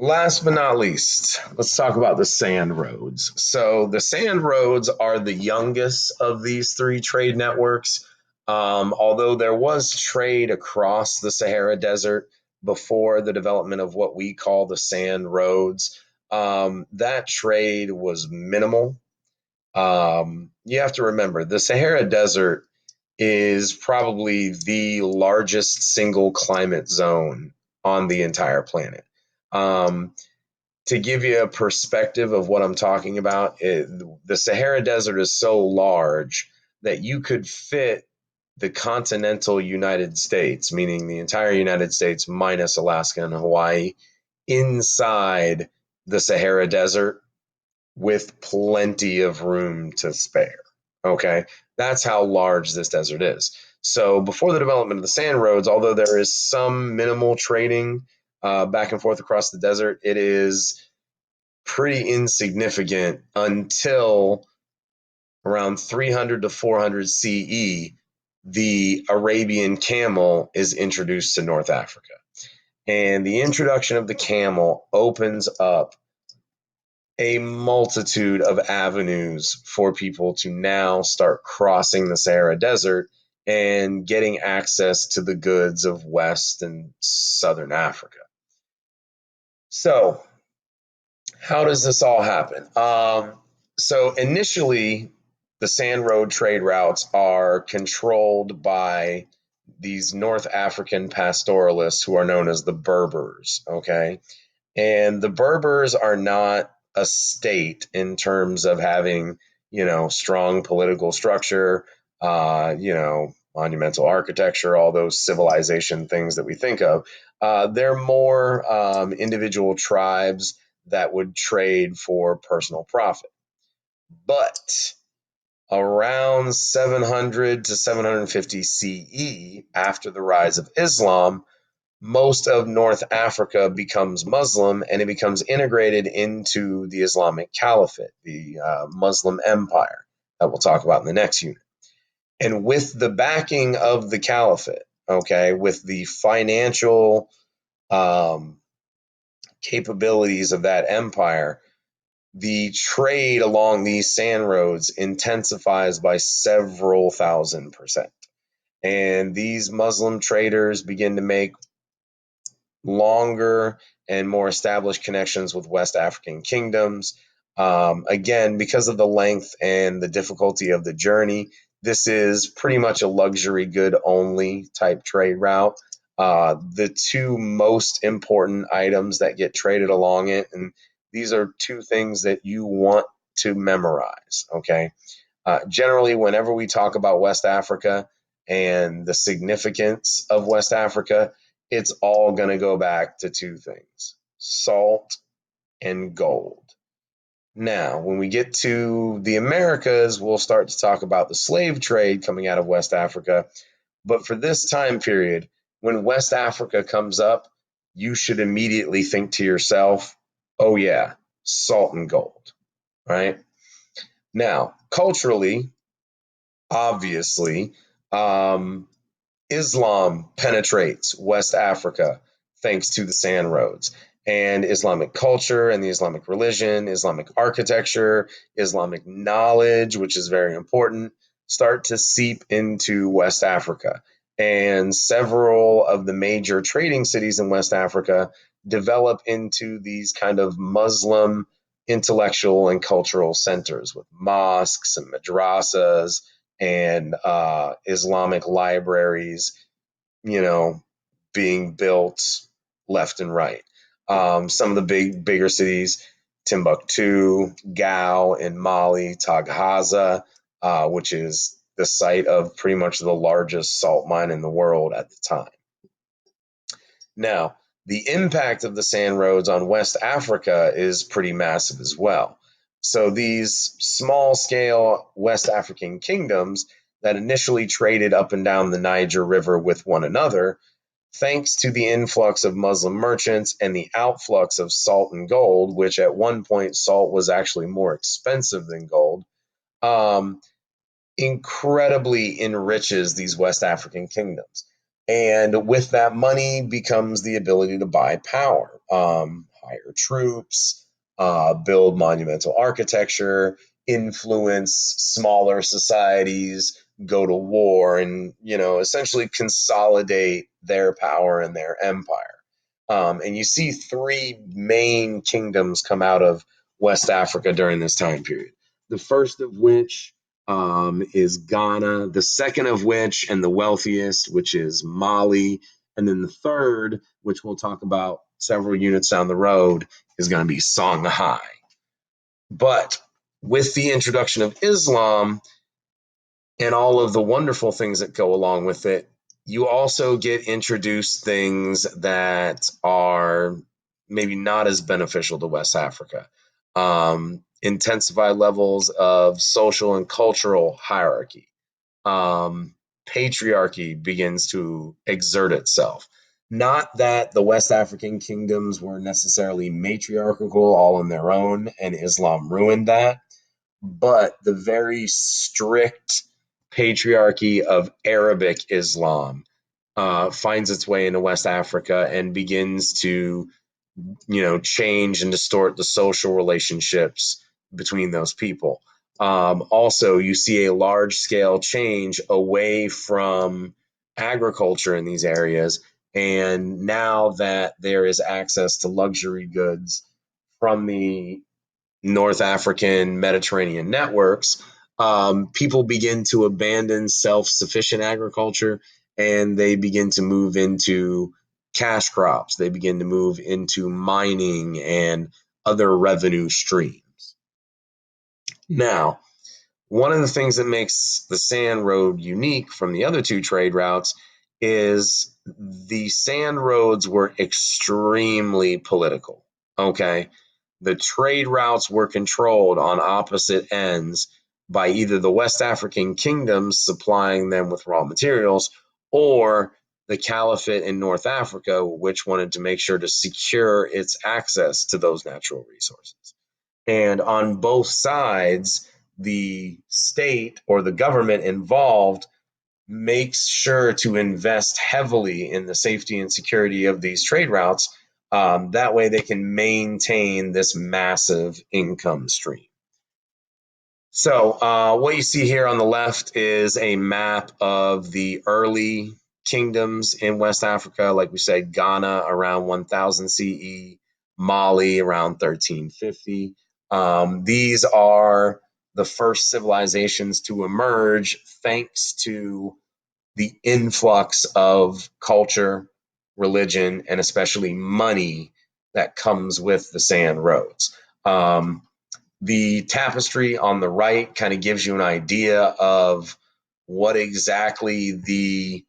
Last but not least, let's talk about the sand roads. So, the sand roads are the youngest of these three trade networks. Although there was trade across the Sahara Desert before the development of what we call the sand roads, that trade was minimal. You have to remember the Sahara Desert is probably the largest single climate zone on the entire planet. Um, to give you a perspective of what I'm talking about, the Sahara Desert is so large that you could fit the continental United States, meaning the entire United States minus Alaska and Hawaii, inside the Sahara Desert with plenty of room to spare. Okay, that's how large this desert is. So before the development of the sand roads, although there is some minimal trading back and forth across the desert, it is pretty insignificant until around 300 to 400 CE. The Arabian camel is introduced to North Africa. And the introduction of the camel opens up a multitude of avenues for people to now start crossing the Sahara Desert and getting access to the goods of West and Southern Africa. So, how does this all happen? So, initially, the sand road trade routes are controlled by these North African pastoralists who are known as the Berbers. Okay. And the Berbers are not a state in terms of having, strong political structure, monumental architecture, all those civilization things that we think of. They're more individual tribes that would trade for personal profit. But around 700 to 750 CE, after the rise of Islam, most of North Africa becomes Muslim and it becomes integrated into the Islamic Caliphate, the Muslim empire that we'll talk about in the next unit. And with the backing of the Caliphate, okay, with the financial capabilities of that empire, the trade along these sand roads intensifies by several thousand%. And these Muslim traders begin to make longer and more established connections with West African kingdoms. Again, because of the length and the difficulty of the journey, this is pretty much a luxury good only type trade route. The two most important items that get traded along it, and these are two things that you want to memorize, okay? Generally, whenever we talk about West Africa and the significance of West Africa, it's all going to go back to two things: salt and gold. Now, when we get to the Americas, we'll start to talk about the slave trade coming out of West Africa. But for this time period, when West Africa comes up, you should immediately think to yourself, oh, yeah, salt and gold, right? Now, culturally, obviously, Islam penetrates West Africa thanks to the sand roads. And Islamic culture and the Islamic religion, Islamic architecture, Islamic knowledge, which is very important, start to seep into West Africa. And several of the major trading cities in West Africa develop into these kind of Muslim intellectual and cultural centers with mosques and madrasas and Islamic libraries, you know, being built left and right. Some of the bigger cities: Timbuktu, Gao in Mali, Taghaza, which is the site of pretty much the largest salt mine in the world at the time. Now, the impact of the sand roads on West Africa is pretty massive as well. So these small scale West African kingdoms that initially traded up and down the Niger River with one another, thanks to the influx of Muslim merchants and the outflux of salt and gold, which at one point salt was actually more expensive than gold, um, incredibly enriches these West African kingdoms. And with that money becomes the ability to buy power. hire troops, build monumental architecture, influence smaller societies, go to war, and essentially consolidate their power and their empire. And you see three main kingdoms come out of West Africa during this time period. The first of which is Ghana, the second of which, and the wealthiest, which is Mali, and then the third, which we'll talk about several units down the road, is going to be Songhai. But with the introduction of Islam and all of the wonderful things that go along with it, you also get introduced things that are maybe not as beneficial to West Africa. Intensified levels of social and cultural hierarchy. Patriarchy begins to exert itself. Not that the West African kingdoms were necessarily matriarchal all on their own, and Islam ruined that, but the very strict patriarchy of Arabic Islam finds its way into West Africa and begins to, change and distort the social relationships between those people. Also, you see a large scale change away from agriculture in these areas. And now that there is access to luxury goods from the North African Mediterranean networks, people begin to abandon self sufficient agriculture and they begin to move into cash crops. They begin to move into mining and other revenue streams. Now, one of the things that makes the sand road unique from the other two trade routes is the sand roads were extremely political. Okay. The trade routes were controlled on opposite ends by either the West African kingdoms supplying them with raw materials or the Caliphate in North Africa, which wanted to make sure to secure its access to those natural resources. And on both sides, the state or the government involved makes sure to invest heavily in the safety and security of these trade routes. That way they can maintain this massive income stream. So what you see here on the left is a map of the early kingdoms in West Africa. Like we said, Ghana around 1000 CE, Mali around 1350. These are the first civilizations to emerge thanks to the influx of culture, religion, and especially money that comes with the sand roads. The tapestry on the right kind of gives you an idea of what exactly the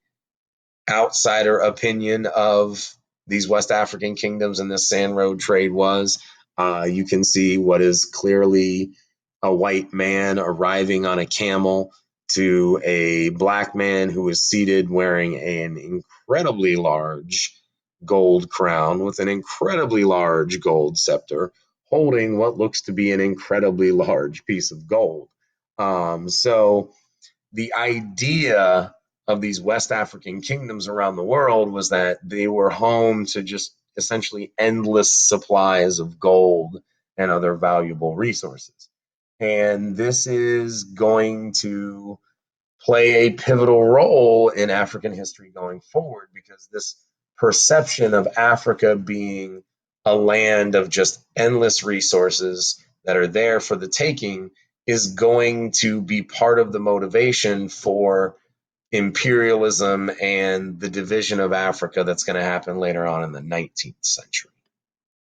outsider opinion of these West African kingdoms and this sand road trade was. You can see what is clearly a white man arriving on a camel to a black man who is seated wearing an incredibly large gold crown with an incredibly large gold scepter, holding what looks to be an incredibly large piece of gold. So the idea of these West African kingdoms around the world was that they were home to just essentially endless supplies of gold and other valuable resources. And this is going to play a pivotal role in African history going forward because this perception of Africa being a land of just endless resources that are there for the taking is going to be part of the motivation for imperialism and the division of Africa that's going to happen later on in the 19th century.